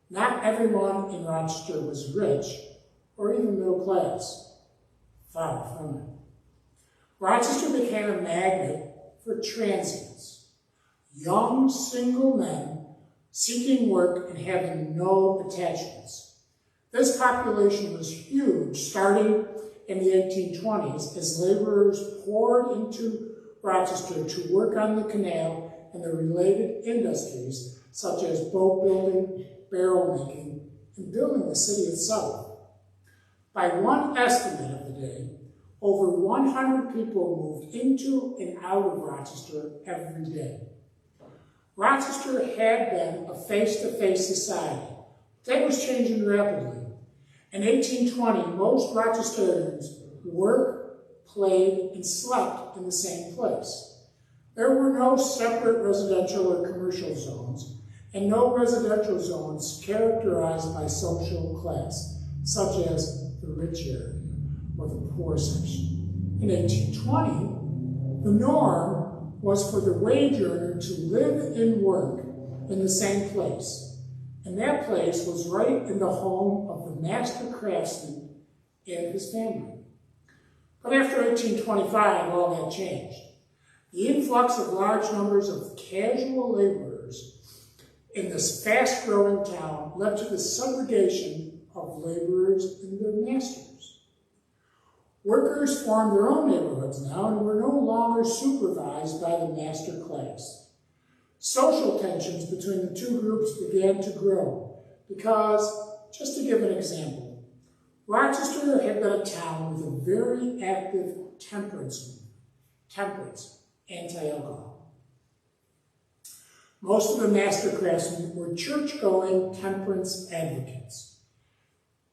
not everyone in Rochester was rich or even middle class. Far from it. Rochester became a magnet for transients, young single men seeking work and having no attachments. This population was huge, starting in the 1820s as laborers poured into Rochester to work on the canal and the related industries such as boat building, barrel making, and building the city itself. By one estimate of the day, over 100 people moved into and out of Rochester every day. Rochester had been a face-to-face society. That was changing rapidly. In 1820, most Rochesterians worked, played, and slept in the same place. There were no separate residential or commercial zones, and no residential zones characterized by social class, such as the rich area or the poor section. In 1820, the norm was for the wage earner to live and work in the same place. And that place was right in the home of the master craftsman and his family. But after 1825, all that changed. The influx of large numbers of casual laborers in this fast-growing town led to the segregation of laborers and their masters. Workers formed their own neighborhoods now and were no longer supervised by the master class. Social tensions between the two groups began to grow because, just to give an example, Rochester had been a town with a very active temperance movement, anti-alcohol. Most of the master craftsmen were church-going temperance advocates.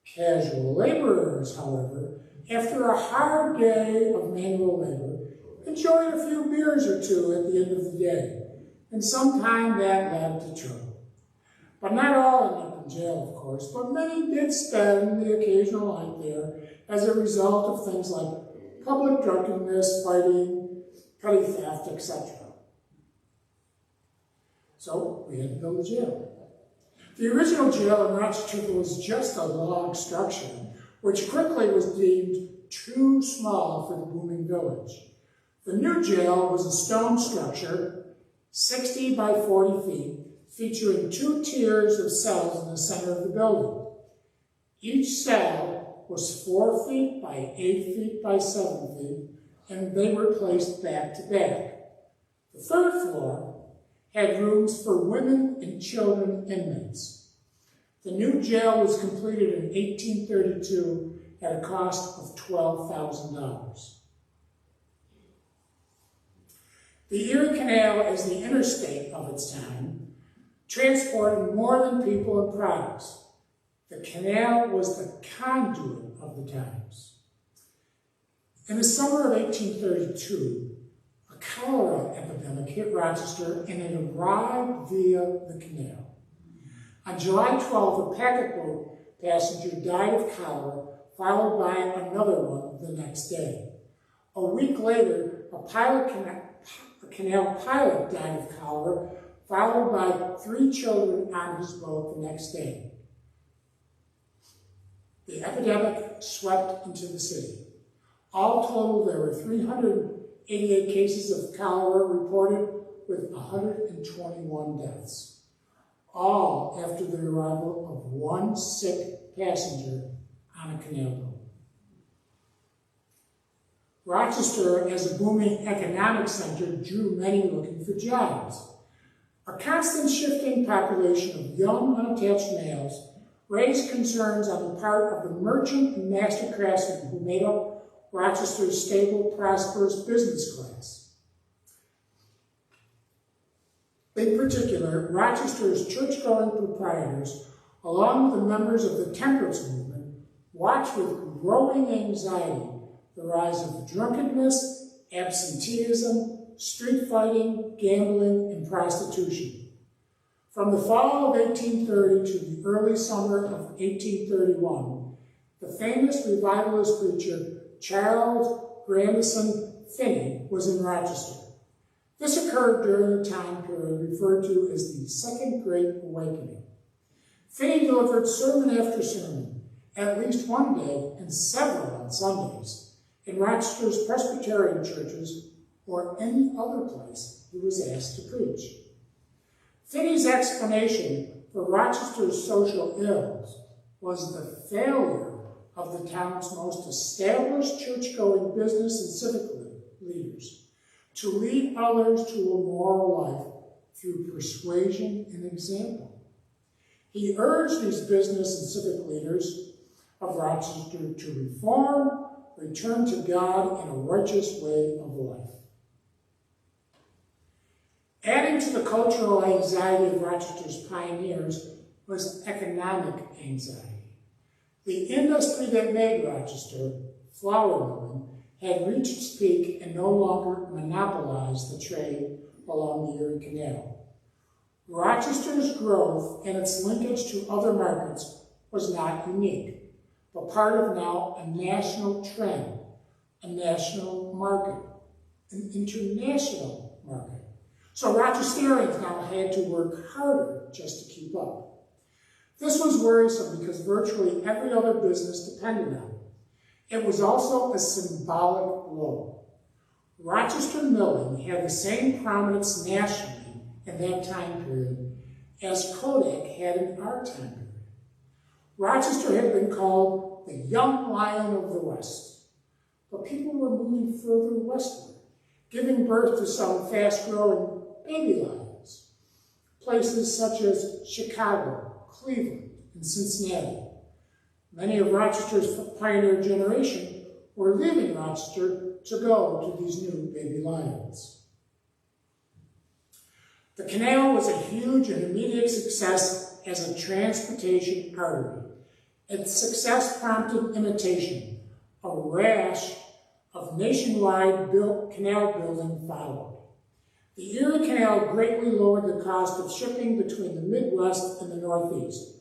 Casual laborers, however, after a hard day of manual labor, enjoyed a few beers or two at the end of the day. And sometimes that led to trouble. But not all ended up in jail, of course, but many did spend the occasional night there as a result of things like public drunkenness, fighting, petty theft, etc. So we had to build a jail. The original jail in Rochester was just a log structure, which quickly was deemed too small for the booming village. The new jail was a stone structure 60 by 40 feet, featuring 2 tiers of cells in the center of the building. Each cell was 4 feet by 8 feet by 7 feet, and they were placed back to back. The third floor had rooms for women and children inmates. The new jail was completed in 1832 at a cost of $12,000. The Erie Canal, as the interstate of its time, transported more than people and products. The canal was the conduit of the times. In the summer of 1832, a cholera epidemic hit Rochester and it arrived via the canal. On July 12th, a packet boat passenger died of cholera, followed by another one the next day. A week later, a canal pilot died of cholera, followed by 3 children on his boat the next day. The epidemic swept into the city. All total, there were 388 cases of cholera reported, with 121 deaths, all after the arrival of 1 sick passenger on a canal boat. Rochester, as a booming economic center, drew many looking for jobs. A constant shifting population of young, unattached males raised concerns on the part of the merchant and master craftsmen who made up Rochester's stable, prosperous business class. In particular, Rochester's church-going proprietors, along with the members of the temperance movement, watched with growing anxiety the rise of drunkenness, absenteeism, street fighting, gambling, and prostitution. From the fall of 1830 to the early summer of 1831, the famous revivalist preacher Charles Grandison Finney was in Rochester. This occurred during a time period referred to as the Second Great Awakening. Finney delivered sermon after sermon, at least one day and several on Sundays, in Rochester's Presbyterian churches or any other place he was asked to preach. Finney's explanation for Rochester's social ills was the failure of the town's most established church-going business and civic leaders to lead others to a moral life through persuasion and example. He urged these business and civic leaders of Rochester to reform, return to God in a righteous way of life. Adding to the cultural anxiety of Rochester's pioneers was economic anxiety. The industry that made Rochester, flour milling, had reached its peak and no longer monopolized the trade along the Erie Canal. Rochester's growth and its linkage to other markets was not unique, but part of now a national trend, a national market, an international market. So Rochesterians now had to work harder just to keep up. This was worrisome because virtually every other business depended on it. It was also a symbolic blow. Rochester milling had the same prominence nationally in that time period as Kodak had in our time period. Rochester had been called the young lion of the West, but people were moving further westward, giving birth to some fast-growing baby lions, places such as Chicago, Cleveland, and Cincinnati. Many of Rochester's pioneer generation were leaving Rochester to go to these new baby lions. The canal was a huge and immediate success as a transportation artery. Its success prompted imitation. A rash of nationwide canal building followed. The Erie Canal greatly lowered the cost of shipping between the Midwest and the Northeast,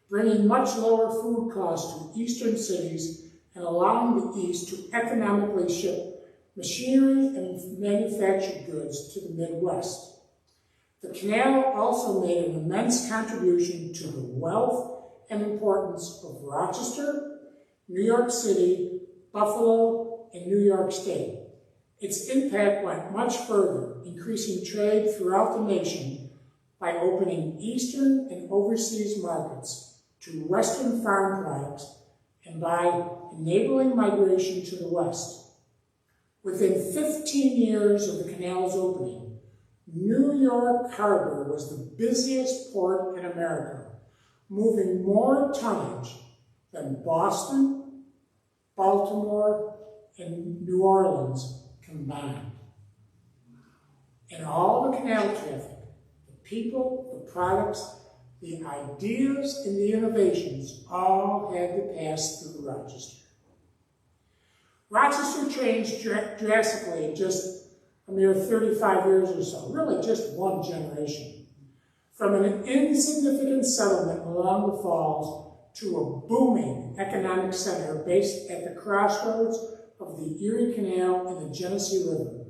bringing much lower food costs to eastern cities and allowing the East to economically ship machinery and manufactured goods to the Midwest. The canal also made an immense contribution to the wealth and importance of Rochester, New York City, Buffalo, and New York State. Its impact went much further, increasing trade throughout the nation by opening eastern and overseas markets to Western farm products and by enabling migration to the West. Within 15 years of the canal's opening, New York Harbor was the busiest port in America, moving more tonnage than Boston, Baltimore, and New Orleans combined. And all the canal traffic, the people, the products, the ideas, and the innovations all had to pass through Rochester. Rochester changed drastically in just a mere 35 years or so, really just one generation. From an insignificant settlement along the falls to a booming economic center based at the crossroads of the Erie Canal and the Genesee River,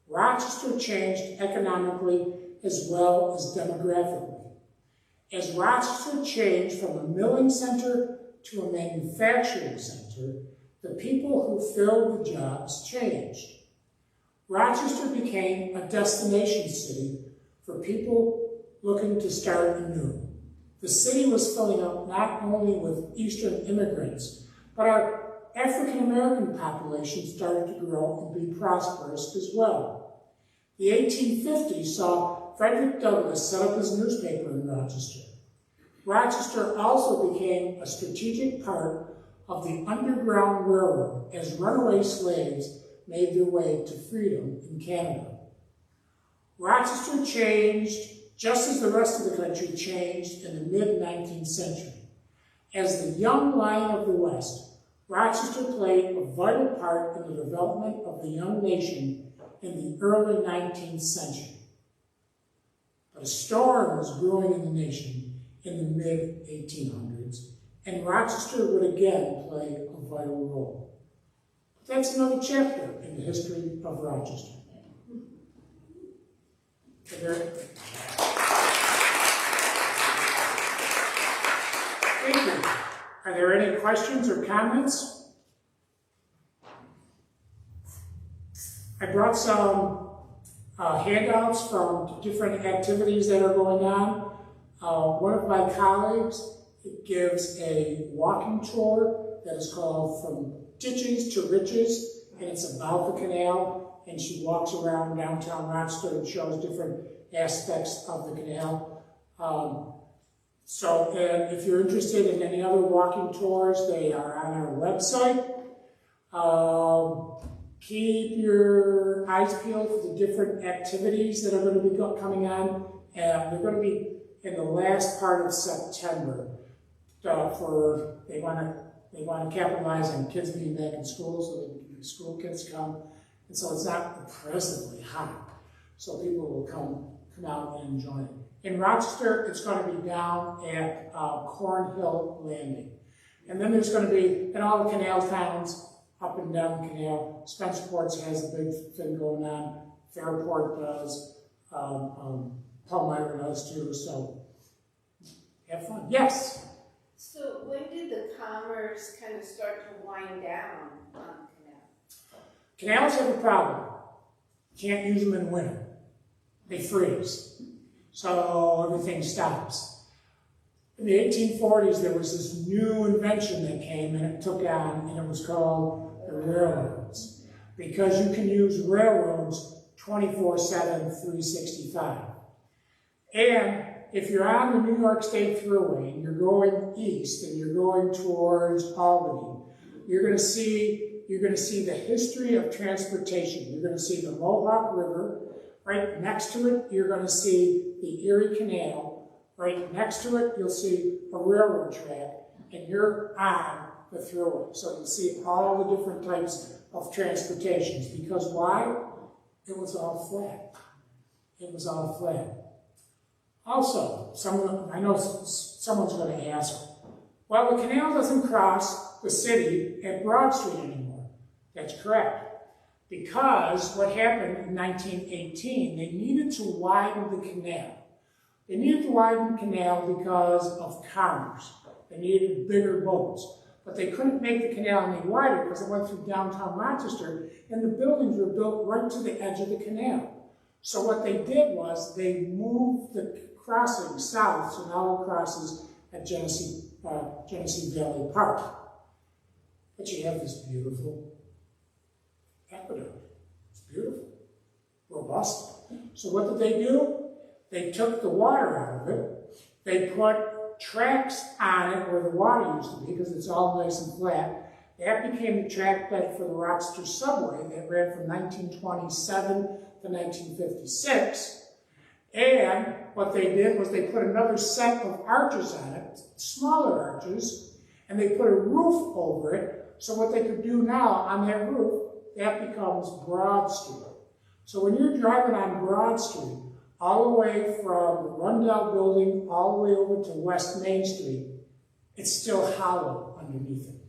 Rochester changed economically as well as demographically. As Rochester changed from a milling center to a manufacturing center, the people who filled the jobs changed. Rochester became a destination city for people looking to start anew. The city was filling up not only with Eastern immigrants, but our African-American population started to grow and be prosperous as well. The 1850s saw Frederick Douglass set up his newspaper in Rochester. Rochester also became a strategic part of the Underground Railroad as runaway slaves made their way to freedom in Canada. Rochester changed just as the rest of the country changed in the mid-19th century. As the young lion of the West, Rochester played a vital part in the development of the young nation in the early 19th century. But a storm was brewing in the nation in the mid-1800s, and Rochester would again play a vital role. But that's another chapter in the history of Rochester. Thank you. Are there any questions or comments? I brought some handouts from different activities that are going on. One of my colleagues gives a walking tour that is called From Ditches to Riches, and it's about the canal, and she walks around downtown Rochester and shows different aspects of the canal. And if you're interested in any other walking tours, they are on our website. Keep your eyes peeled for the different activities that are going to be coming on. And they're going to be in the last part of September. They want to capitalize on kids being back in school, so the school kids come, and so it's not oppressively hot, so people will come out and enjoy it. In Rochester, it's going to be down at Cornhill Landing, and then there's going to be in all the canal towns up and down the canal. Spencerport has a big thing going on. Fairport does. Palmyra does too. So have fun. Yes. So when did the commerce kind of start to wind down on the canal? Canals have a problem. You can't use them in winter. They freeze. So everything stops. In the 1840s, there was this new invention that came and it took on, and it was called the railroads. Because you can use railroads 24/7, 365. And if you're on the New York State Thruway and you're going east and you're going towards Albany, you're going to see the history of transportation. You're going to see the Mohawk River. Right next to it, you're going to see the Erie Canal. Right next to it, you'll see a railroad track, and you're on the Thruway. So you'll see all the different types of transportations. Because why? It was all flat. It was all flat. Also, I know someone's going to ask, well, the canal doesn't cross the city at Broad Street anymore. That's correct. Because what happened in 1918, they needed to widen the canal. They needed to widen the canal because of commerce. They needed bigger boats. But they couldn't make the canal any wider because it went through downtown Rochester, and the buildings were built right to the edge of the canal. So what they did was they moved the crossing south, so now it crosses at Genesee Valley Park. But you have this beautiful aqueduct. It's beautiful, robust. So what did they do? They took the water out of it. They put tracks on it where the water used to be, because it's all nice and flat. That became the track bed for the Rochester subway that ran from 1927 to 1956. And what they did was they put another set of arches on it, smaller arches, and they put a roof over it. So what they could do now on that roof, that becomes Broad Street. So when you're driving on Broad Street, all the way from the Rundell building all the way over to West Main Street, it's still hollow underneath it.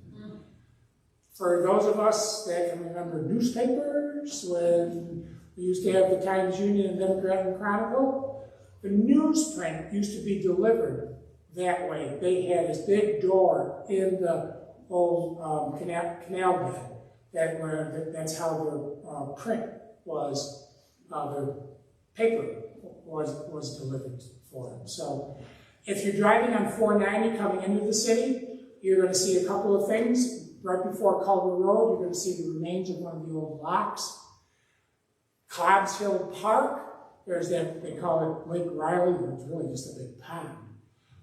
For those of us that can remember newspapers, when we used to have the Times Union and Democrat and Chronicle, the newsprint used to be delivered that way. They had this big door in the old canal bed. That's how their print was, their paper was delivered for them. So if you're driving on 490 coming into the city, you're going to see a couple of things. right before Culver Road, you're going to see the remains of one of the old locks. Cobb's Hill Park, there's that, they call it Lake Riley, but it's really just a big pond.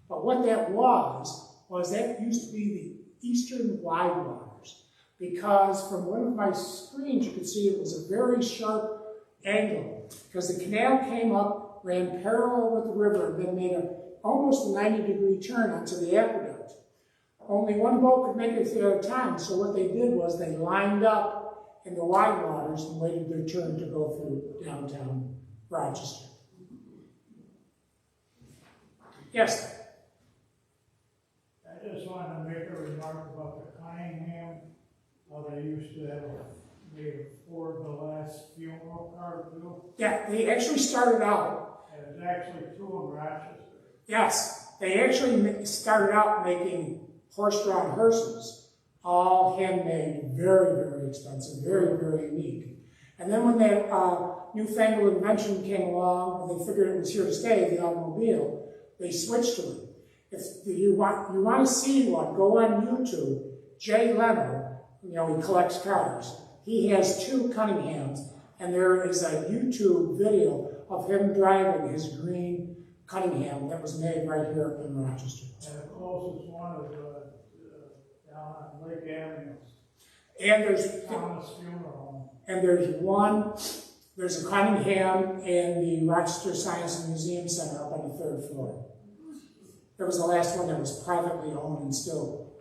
But what that was that used to be the eastern Widewaters, because from one of my screens you could see it was a very sharp angle, because the canal came up, ran parallel with the river, and then made almost a 90-degree turn onto the aqueduct. Only one boat could make it through at a time, so what they did was they lined up in the Widewaters and waited their turn to go through downtown Rochester. Yes? I just wanted to make a remark about the Cunningham, how they used to have made Ford the last funeral car too. Yeah, they actually started out. And there's actually two in Rochester. Yes, they actually started out making horse-drawn hearses, all handmade, very, very expensive, very, very unique. And then when that newfangled invention came along, and they figured it was here to stay, the automobile, they switched to it. If you want to see one, go on YouTube. Jay Leno, he collects cars. He has two Cunninghams, and there is a YouTube video of him driving his green Cunningham that was made right here in Rochester. And the closest one is down on Lake Avenue. And there's Thomas Funeral Home. And there's a Cunningham in the Rochester Science and Museum Center up on the 3rd floor. That was the last one that was privately owned and still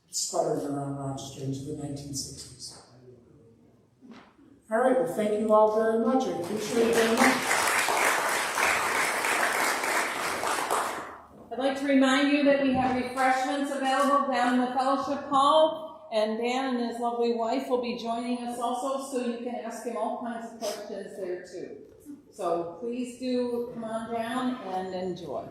sputtering around Rochester into the 1960s. All right, well, thank you all very much. I appreciate it very much. I'd like to remind you that we have refreshments available down in the fellowship hall, and Dan and his lovely wife will be joining us also, so you can ask him all kinds of questions there too. So please do come on down and enjoy.